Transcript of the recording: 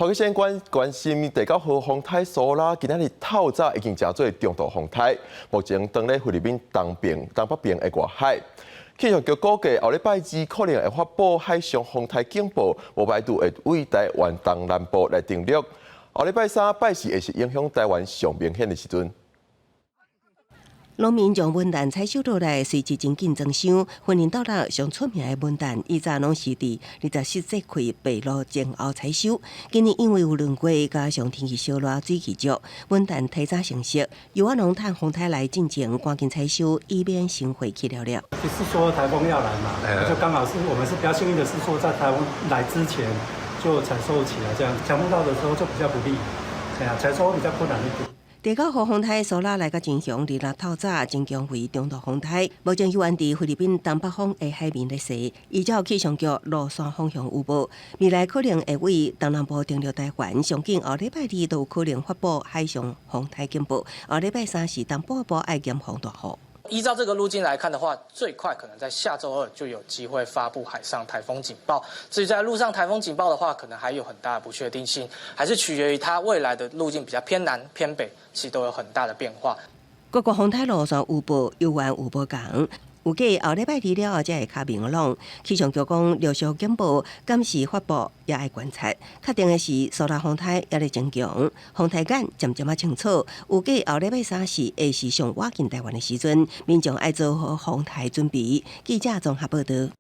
华科先关心第9号风台苏拉，今仔日透早已经成做中度风台，目前当咧菲律宾东北边的外海。气象局估计后礼拜2可能会发布海上风台警报，无排除会为台湾东南部来登陆。后礼拜3、拜4会是影响台湾上明显的时阵。 农民将文旦采收落来，随之真紧增箱。婚姻到了上出名的文旦，以前拢是伫27节气白露前后采收。今年因为有轮过，加上天气烧热、水气足，文旦提早成熟。由我农趁风台来进前，赶紧采收，以免先回去了。就是说台风要来嘛，就刚好是我们是比较幸运的，是说在台风来之前就采收起来，这样强风到的时候就比较不利，采收比较困难一点。 第9号风台苏拉来到真凶，日落透早增强为中度风台，目前由伫菲律宾东北方的海面咧西。依照气象局路线方向预报，未来可能会为东南部登陆台湾，上紧后礼拜2都有可能发布海上风台警报，后礼拜3是东北部爱严防大雨。 依照这个路径来看的话，最快可能在下周2就有机会发布海上台风警报。至于在陆上台风警报的话，可能还有很大的不确定性，还是取决于它未来的路径比较偏南、偏北，其实都有很大的变化。各国风台路线预报有缘有无同。 有计后礼拜2了后才会较明朗。气象局讲，陆续警报敢是发布，也爱观察。确定的是，苏拉风台也咧增强，风台眼渐渐清楚。有计后礼拜3是会是上倚近台湾的时阵，民众爱做好风台准备。记者综合报道。